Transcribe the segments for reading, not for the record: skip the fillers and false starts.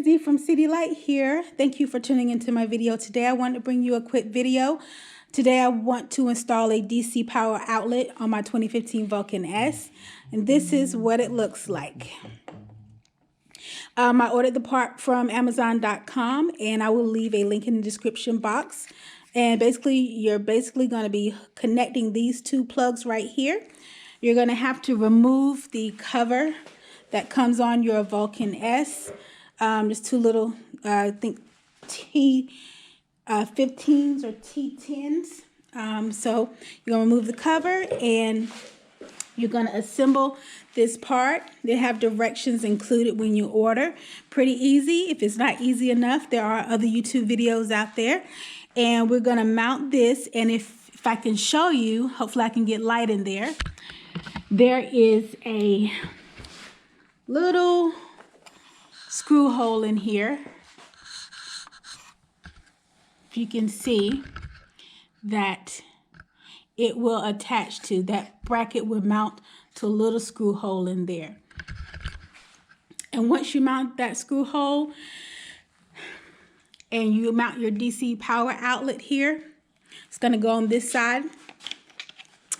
it's Dee from CeeDeeLight here. Thank you for tuning into my video today. I wanted to bring you a quick video. Today I want to install a DC power outlet on my 2015 Vulcan S, and this is what it looks like. I ordered the part from Amazon.com, and I will leave a link in the description box. And basically, you're going to be connecting these two plugs right here. You're going to have to remove the cover that comes on your Vulcan S. Just two little, I think, T15s or T10s. So you're going to remove the cover and you're going to assemble this part. They have directions included when you order. Pretty easy. If it's not easy enough, there are other YouTube videos out there. And we're going to mount this. And if I can show you, hopefully I can get light in there. There is a little screw hole in here. If you can see that it will attach to, that bracket will mount to a little screw hole in there. And once you mount that screw hole and you mount your DC power outlet here, it's going to go on this side.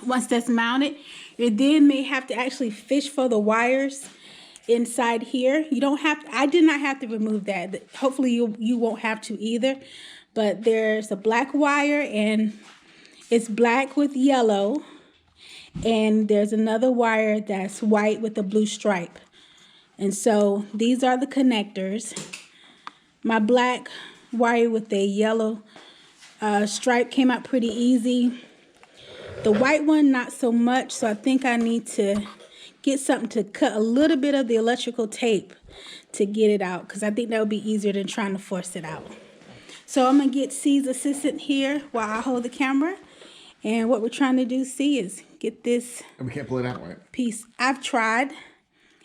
Once that's mounted, you then may have to actually fish for the wires inside here. You don't have to, I did not have to remove that. Hopefully you won't have to either. But there's a black wire and it's black with yellow. And there's another wire that's white with a blue stripe. And so these are the connectors. My black wire with a yellow stripe came out pretty easy. The white one, not so much. So I think I need to get something to cut a little bit of the electrical tape to get it out, because I think that would be easier than trying to force it out. So I'm going to get C's assistant here while I hold the camera. And what we're trying to do, C, is get this. And we can't pull it out, right? Piece. I've tried,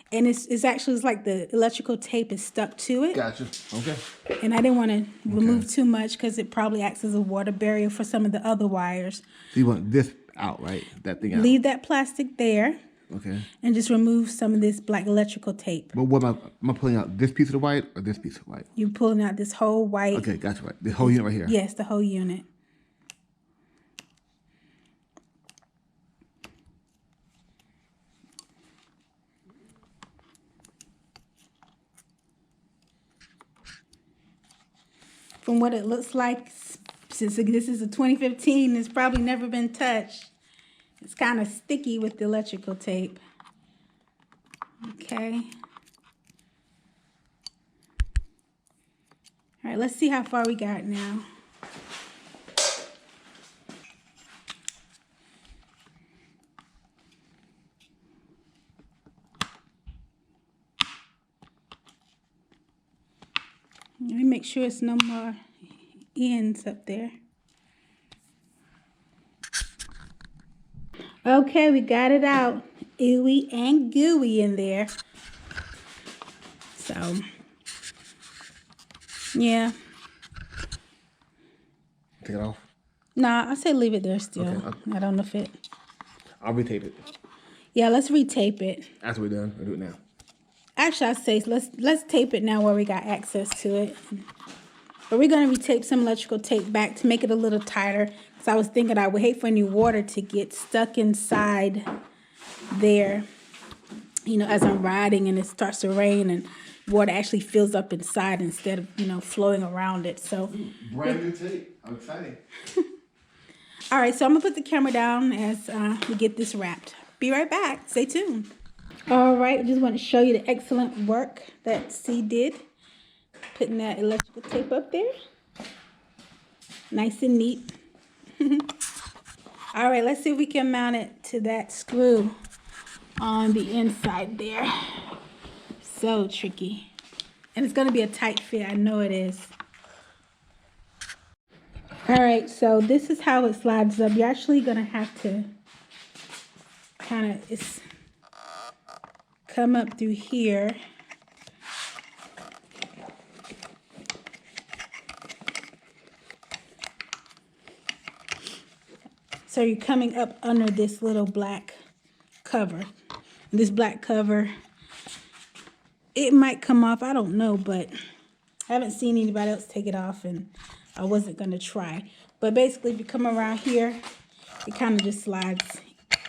and it's actually like the electrical tape is stuck to it. Gotcha. Okay. And I didn't want to remove too much because it probably acts as a water barrier for some of the other wires. So you want this out, right? That thing out. Leave that plastic there. Okay. And just remove some of this black electrical tape. But what am I pulling out? This piece of the white or this piece of white? You're pulling out this whole white. Okay, gotcha. Right. The whole unit right here. Yes, the whole unit. From what it looks like, since this is a 2015, it's probably never been touched. It's kind of sticky with the electrical tape. Okay. All right, let's see how far we got now. Let me make sure it's no more ends up there. Okay, we got it out. Ooey and gooey in there. So, yeah. Take it off? Nah, I say leave it there still. Okay. I don't know if it. I'll retape it. Yeah, let's retape it. After we're done, we'll do it now. Actually, I say let's tape it now where we got access to it. But we're going to retape some electrical tape back to make it a little tighter. Because I was thinking I would hate for any water to get stuck inside there. You know, as I'm riding and it starts to rain and water actually fills up inside instead of, you know, flowing around it. So brand new tape. I'm excited. All right, so I'm going to put the camera down as we get this wrapped. Be right back. Stay tuned. All right, I just want to show you the excellent work that C did. Putting that electrical tape up there. Nice and neat. All right, let's see if we can mount it to that screw on the inside there. So tricky. And it's going to be a tight fit. I know it is. All right, so this is how it slides up. You're actually going to have to kind of come up through here. So you're coming up under this little black cover. This black cover, it might come off, I don't know, but I haven't seen anybody else take it off, and I wasn't going to try. But basically, if you come around here, it kind of just slides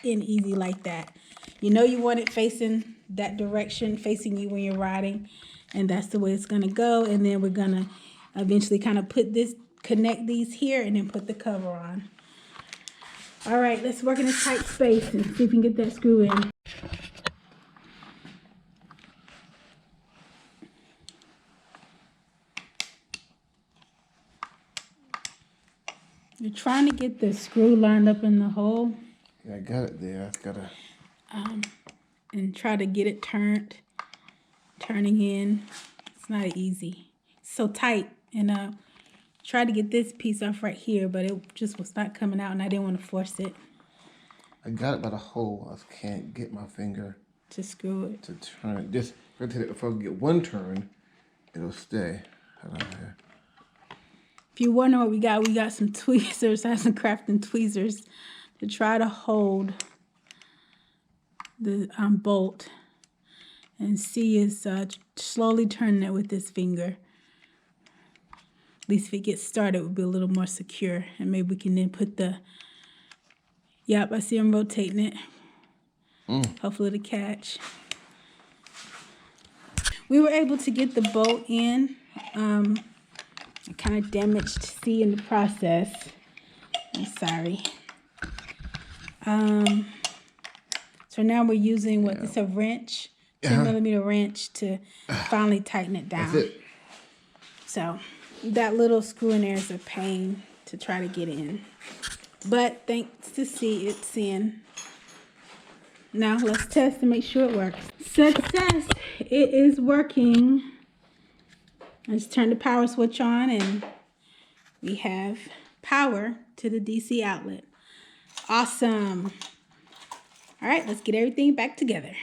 in easy like that. You know you want it facing that direction, facing you when you're riding, and that's the way it's going to go. And then we're going to eventually kind of connect these here, and then put the cover on. All right, let's work in a tight space and see if we can get that screw in. You're trying to get the screw lined up in the hole. Yeah, I got it there. I just gotta. And try to get it turning in. It's not easy. It's so tight. And tried to get this piece off right here, but it just was not coming out, and I didn't want to force it. I got it by the hole. I just can't get my finger to screw it. To turn it. Just if I get one turn, it'll stay. Hold on here. If you wonder what we got some tweezers. I have some crafting tweezers to try to hold the bolt. And C is slowly turning it with this finger. At least if it gets started, it will be a little more secure. And maybe we can then put the... Yep, I see him rotating it. Hopefully it'll catch. We were able to get the bolt in. I kind of damaged C in the process. I'm sorry. So now we're using it's a wrench, 10mm wrench, to finally tighten it down. That's it. So that little screw in there is a pain to try to get in. But thanks to C, it's in. Now let's test to make sure it works. Success! It is working. Let's turn the power switch on, and we have power to the DC outlet. Awesome. All right, let's get everything back together.